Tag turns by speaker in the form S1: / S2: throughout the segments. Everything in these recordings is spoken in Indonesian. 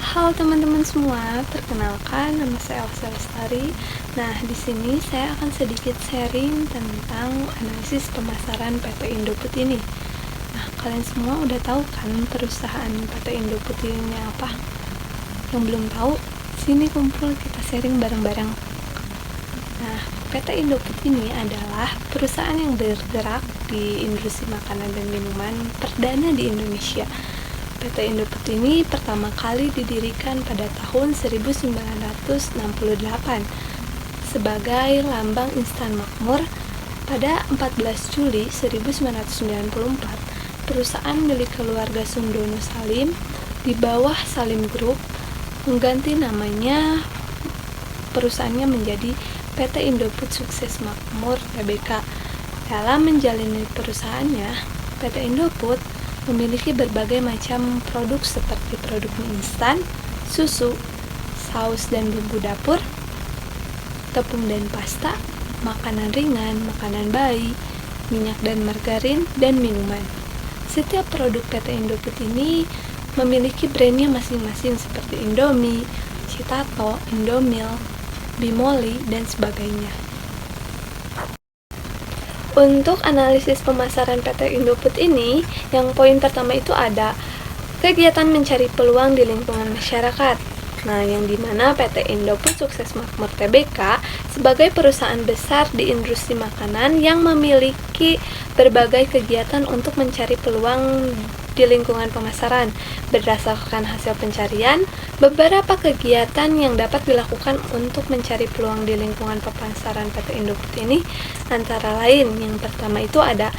S1: Halo teman-teman semua, perkenalkan nama saya Elsa Lestari. Nah, di sini saya akan sedikit sharing tentang analisis pemasaran PT Indofood ini. Nah, kalian semua udah tahu kan perusahaan PT Indofood ini apa? Yang belum tahu, sini kumpul kita sharing bareng-bareng. Nah, PT Indofood ini adalah perusahaan yang bergerak di industri makanan dan minuman perdana di Indonesia. PT Indofood ini pertama kali didirikan pada tahun 1968 sebagai lambang instan makmur. Pada 14 Juli 1994, perusahaan milik keluarga Sundono Salim di bawah Salim Group mengganti namanya perusahaannya menjadi PT Indofood Sukses Makmur Tbk. Dalam menjalani perusahaannya, PT Indofood memiliki berbagai macam produk seperti produk mie instan, susu, saus dan bumbu dapur, tepung dan pasta, makanan ringan, makanan bayi, minyak dan margarin, dan minuman. Setiap produk PT Indofood ini memiliki brandnya masing-masing seperti Indomie, Citato, Indomil, Bimoli, dan sebagainya. Untuk analisis pemasaran PT Indofood ini, yang poin pertama itu ada kegiatan mencari peluang di lingkungan masyarakat. Nah, yang dimana PT Indofood Sukses Makmur Tbk sebagai perusahaan besar di industri makanan yang memiliki berbagai kegiatan untuk mencari peluang di lingkungan pemasaran. Berdasarkan hasil pencarian, beberapa kegiatan yang dapat dilakukan untuk mencari peluang di lingkungan pemasaran PT Indofood ini antara lain, yang pertama itu ada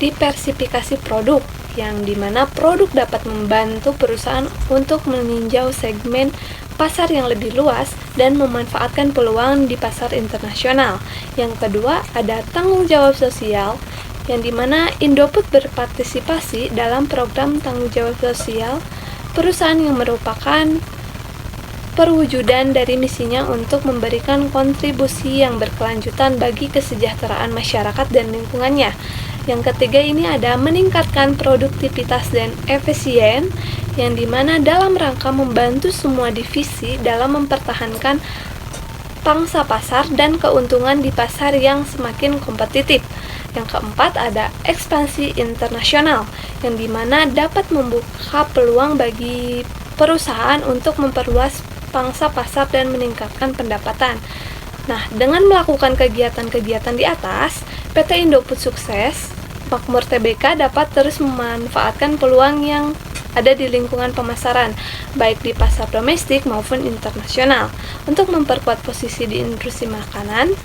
S1: diversifikasi produk, yang dimana produk dapat membantu perusahaan untuk meninjau segmen pasar yang lebih luas dan memanfaatkan peluang di pasar internasional. Yang kedua ada tanggung jawab sosial, yang dimana Indofood berpartisipasi dalam program tanggung jawab sosial perusahaan yang merupakan perwujudan dari misinya untuk memberikan kontribusi yang berkelanjutan bagi kesejahteraan masyarakat dan lingkungannya. Yang ketiga ini ada meningkatkan produktivitas dan efisien, yang dimana dalam rangka membantu semua divisi dalam mempertahankan pangsa pasar dan keuntungan di pasar yang semakin kompetitif. Yang keempat ada ekspansi internasional, yang dimana dapat membuka peluang bagi perusahaan untuk memperluas pangsa pasar dan meningkatkan pendapatan. Nah, dengan melakukan kegiatan-kegiatan di atas, PT Indofood Sukses Makmur Tbk dapat terus memanfaatkan peluang yang ada di lingkungan pemasaran, baik di pasar domestik maupun internasional, untuk memperkuat posisi di industri makanan.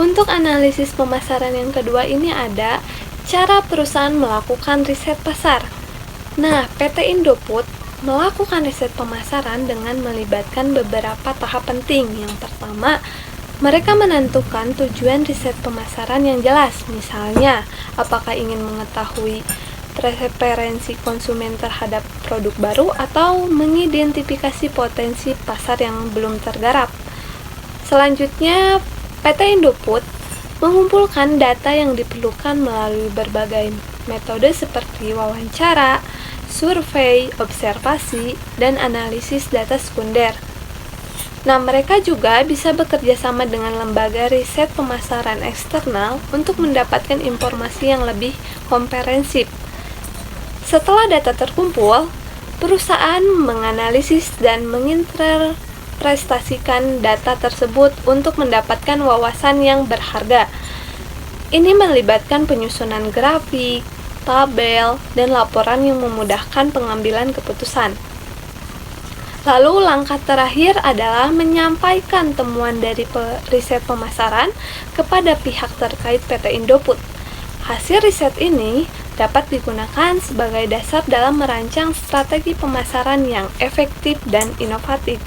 S1: Untuk analisis pemasaran yang kedua ini ada cara perusahaan melakukan riset pasar. Nah, PT Indofood melakukan riset pemasaran dengan melibatkan beberapa tahap penting. Yang pertama, mereka menentukan tujuan riset pemasaran yang jelas. Misalnya, apakah ingin mengetahui preferensi konsumen terhadap produk baru atau mengidentifikasi potensi pasar yang belum tergarap. Selanjutnya, PT Indofood mengumpulkan data yang diperlukan melalui berbagai metode seperti wawancara, survei, observasi, dan analisis data sekunder. Nah, mereka juga bisa bekerja sama dengan lembaga riset pemasaran eksternal untuk mendapatkan informasi yang lebih komprehensif. Setelah data terkumpul, perusahaan menganalisis dan menginterpretasikan data tersebut untuk mendapatkan wawasan yang berharga. Ini melibatkan penyusunan grafik, tabel, dan laporan yang memudahkan pengambilan keputusan. Lalu langkah terakhir adalah menyampaikan temuan dari riset pemasaran kepada pihak terkait PT Indofood. Hasil riset ini dapat digunakan sebagai dasar dalam merancang strategi pemasaran yang efektif dan inovatif.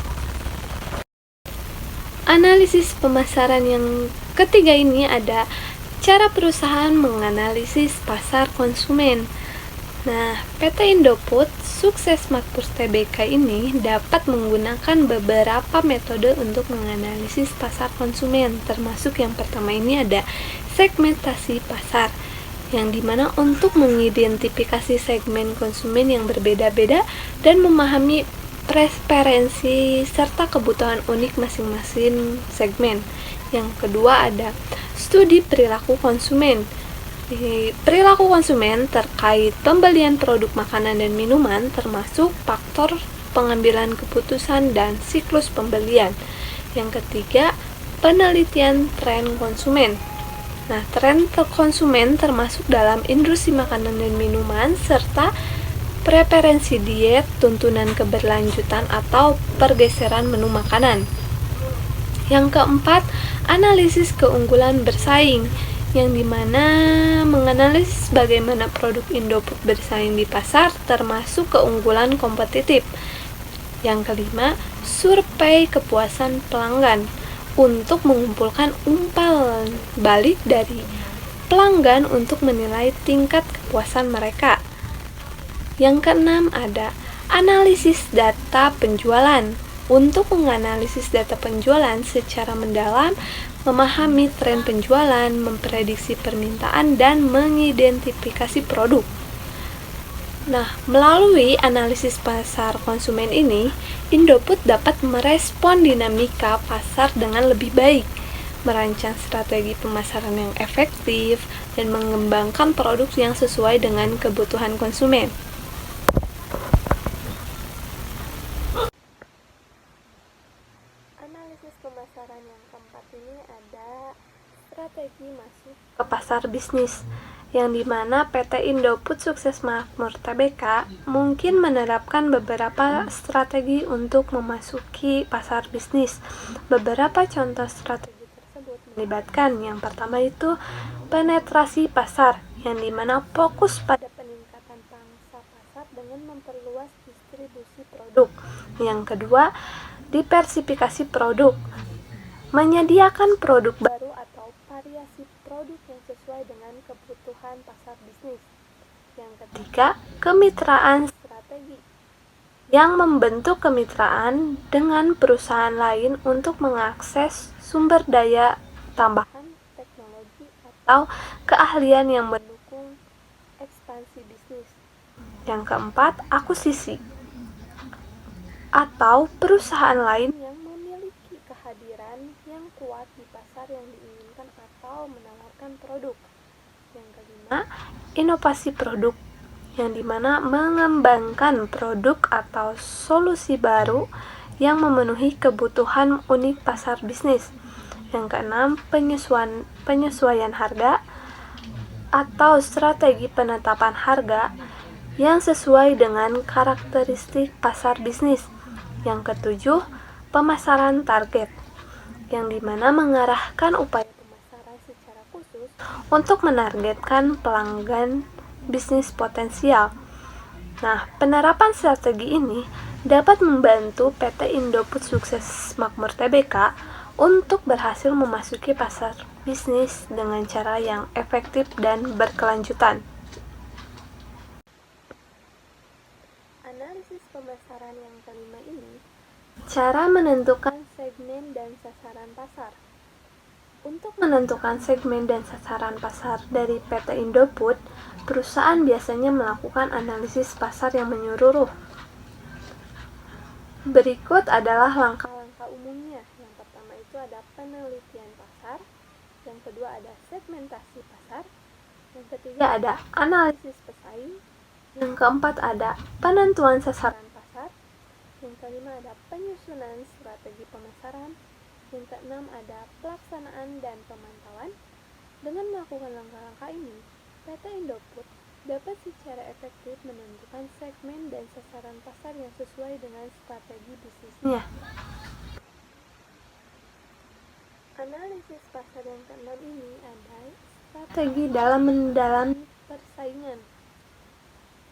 S1: Analisis pemasaran yang ketiga ini ada cara perusahaan menganalisis pasar konsumen. Nah, PT Indofood Sukses Makmur Tbk ini dapat menggunakan beberapa metode untuk menganalisis pasar konsumen, termasuk yang pertama ini ada segmentasi pasar, yang dimana untuk mengidentifikasi segmen konsumen yang berbeda-beda dan memahami preferensi serta kebutuhan unik masing-masing segmen. Yang kedua ada studi perilaku konsumen. Perilaku konsumen terkait pembelian produk makanan dan minuman termasuk faktor pengambilan keputusan dan siklus pembelian. Yang ketiga, penelitian tren konsumen. Nah, tren konsumen termasuk dalam industri makanan dan minuman serta preferensi diet, tuntunan keberlanjutan atau pergeseran menu makanan. Yang keempat, analisis keunggulan bersaing, yang dimana menganalisis bagaimana produk Indofood bersaing di pasar termasuk keunggulan kompetitif. Yang kelima, survei kepuasan pelanggan untuk mengumpulkan umpan balik dari pelanggan untuk menilai tingkat kepuasan mereka. Yang keenam ada analisis data penjualan untuk menganalisis data penjualan secara mendalam, memahami tren penjualan, memprediksi permintaan, dan mengidentifikasi produk. Nah, melalui analisis pasar konsumen ini, Indofood dapat merespon dinamika pasar dengan lebih baik, merancang strategi pemasaran yang efektif, dan mengembangkan produk yang sesuai dengan kebutuhan konsumen. Analisis pemasaran yang keempat ini ada strategi masuk ke pasar bisnis, yang dimana PT Indofood Sukses Makmur Tbk mungkin menerapkan beberapa strategi untuk memasuki pasar bisnis. Beberapa contoh strategi tersebut melibatkan yang pertama itu penetrasi pasar, yang dimana fokus pada peningkatan pangsa pasar dengan memperluas distribusi produk. Yang kedua, diversifikasi produk, menyediakan produk baru atau variasi produk yang sesuai dengan kebutuhan pasar bisnis. Yang ketiga, kemitraan strategi, yang membentuk kemitraan dengan perusahaan lain untuk mengakses sumber daya tambahan, teknologi, atau keahlian yang mendukung ekspansi bisnis. Yang keempat, akuisisi, atau perusahaan lain yang memiliki kehadiran yang kuat di pasar yang diinginkan atau menawarkan produk. Yang kelima, inovasi produk, yang dimana mengembangkan produk atau solusi baru yang memenuhi kebutuhan unik pasar bisnis. Yang keenam, penyesuaian harga atau strategi penetapan harga yang sesuai dengan karakteristik pasar bisnis. Yang ketujuh, pemasaran target, yang dimana mengarahkan upaya pemasaran secara khusus untuk menargetkan pelanggan bisnis potensial. Nah, penerapan strategi ini dapat membantu PT Indofood Sukses Makmur Tbk untuk berhasil memasuki pasar bisnis dengan cara yang efektif dan berkelanjutan. Analisis pemasaran yang kelima ini, cara menentukan segmen dan sasaran pasar. Untuk menentukan segmen dan sasaran pasar dari PT Indofood, perusahaan biasanya melakukan analisis pasar yang menyeluruh. Berikut adalah langkah-langkah umumnya. Yang pertama itu ada penelitian pasar, yang kedua ada segmentasi pasar, yang ketiga ada analisis pesaing, yang keempat ada penentuan sasaran pasar, yang kelima ada penyusunan strategi pemasaran, yang keenam ada pelaksanaan dan pemantauan. Dengan melakukan langkah-langkah ini, PT Indofood dapat secara efektif menentukan segmen dan sasaran pasar yang sesuai dengan strategi bisnisnya. Analisis pasar yang keenam ini ada strategi dalam mendalami persaingan,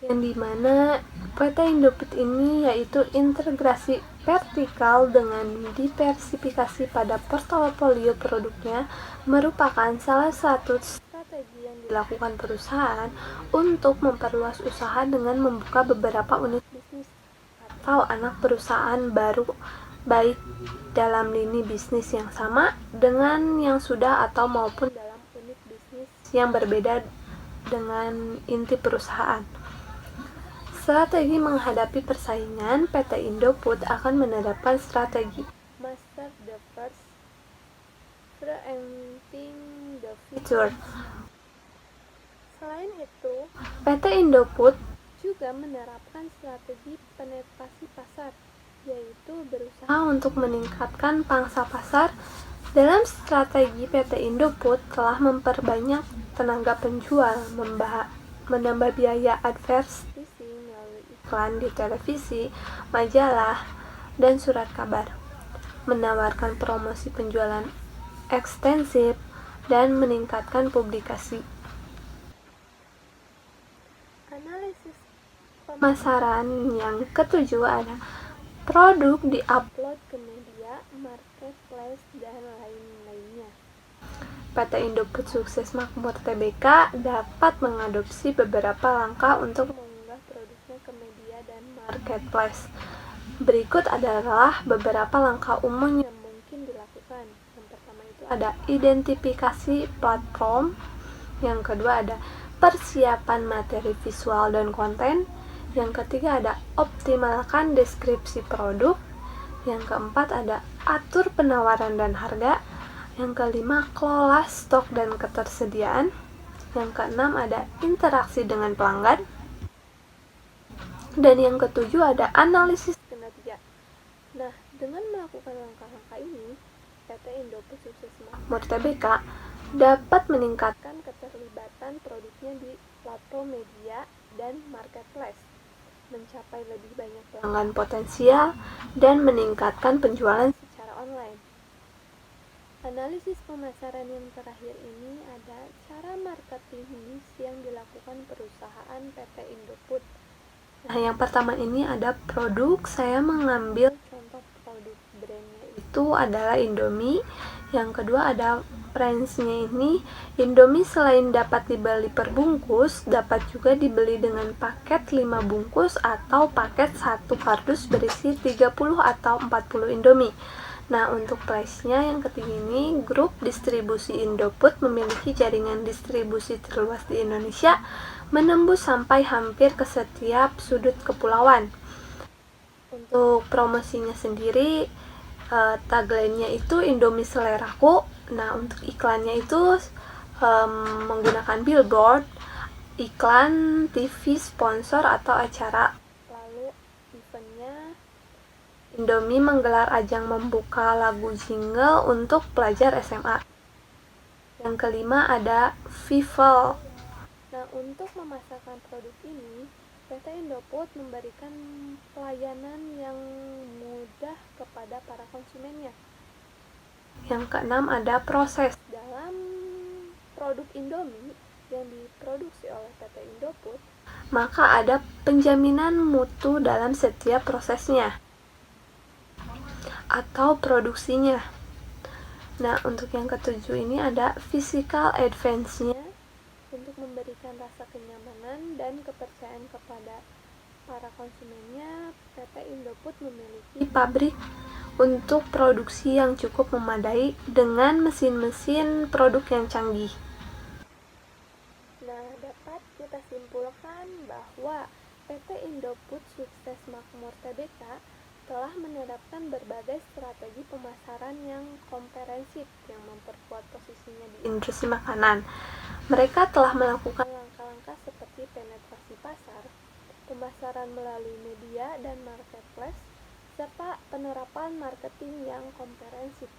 S1: yang dimana PT Indofood ini yaitu integrasi vertikal dengan diversifikasi pada portofolio produknya merupakan salah satu strategi yang dilakukan perusahaan untuk memperluas usaha dengan membuka beberapa unit bisnis atau anak perusahaan baru, baik dalam lini bisnis yang sama dengan yang sudah atau maupun dalam unit bisnis yang berbeda dengan inti perusahaan. Strategi menghadapi persaingan, PT Indofood akan menerapkan strategi Master the First, Preempting the Future. Selain itu, PT Indofood juga menerapkan strategi penetrasi pasar, yaitu berusaha untuk meningkatkan pangsa pasar. Dalam strategi, PT Indofood telah memperbanyak tenaga penjual, menambah biaya advertising melalui iklan di televisi, majalah, dan surat kabar, menawarkan promosi penjualan ekstensif, dan meningkatkan publikasi. Analisis pemasaran yang ketujuh ada produk diupload ke media, marketplace, dan lain-lainnya. PT Indofood Sukses Makmur Tbk dapat mengadopsi beberapa langkah untuk mengunggah produknya ke media dan marketplace. Berikut adalah beberapa langkah umum yang mungkin dilakukan. Yang pertama itu ada identifikasi platform. Yang kedua ada persiapan materi visual dan konten. Yang ketiga ada optimalkan deskripsi produk. Yang keempat ada atur penawaran dan harga. Yang kelima kelola stok dan ketersediaan. Yang keenam ada interaksi dengan pelanggan. Dan yang ketujuh ada analisis kinerja. Nah, dengan melakukan langkah-langkah ini, PT Indofood Sukses Makmur Tbk dapat meningkatkan keterlibatan produknya di platform media dan marketplace, mencapai lebih banyak pelanggan potensial, dan meningkatkan penjualan secara online. Analisis pemasaran yang terakhir ini ada cara marketing niche yang dilakukan perusahaan PT Indofood. Nah, yang pertama ini ada produk. Saya mengambil contoh produk brandnya itu adalah Indomie. Yang kedua ada range-nya ini. Indomie selain dapat dibeli per bungkus, dapat juga dibeli dengan paket 5 bungkus atau paket 1 kardus berisi 30 atau 40 Indomie. Nah, untuk price-nya yang ketiga ini, grup distribusi Indofood memiliki jaringan distribusi terluas di Indonesia, menembus sampai hampir ke setiap sudut kepulauan. Untuk promosinya sendiri, tagline-nya itu Indomie seleraku. Nah, untuk iklannya itu menggunakan billboard, iklan TV, sponsor atau acara. Lalu eventnya, Indomie menggelar ajang membuka lagu jingle untuk pelajar SMA. Yang kelima ada Vival. Nah, untuk memasarkan produk ini, PT Indofood memberikan pelayanan yang mudah kepada para konsumennya. Yang keenam ada proses. Dalam produk Indomie yang diproduksi oleh PT Indofood, maka ada penjaminan mutu dalam setiap prosesnya atau produksinya. Nah, untuk yang ketujuh ini ada physical advance-nya untuk memberikan rasa kenyamanan dan kepercayaan kepada para konsumennya. PT Indofood memiliki pabrik untuk produksi yang cukup memadai dengan mesin-mesin produk yang canggih. Nah, dapat kita simpulkan bahwa PT Indofood Sukses Makmur Tbk telah menerapkan berbagai strategi pemasaran yang komprehensif yang memperkuat posisinya di industri makanan. Mereka telah melakukan langkah-langkah seperti penetrasi pasar, pemasaran melalui media dan marketplace, serta penerapan marketing yang komprehensif.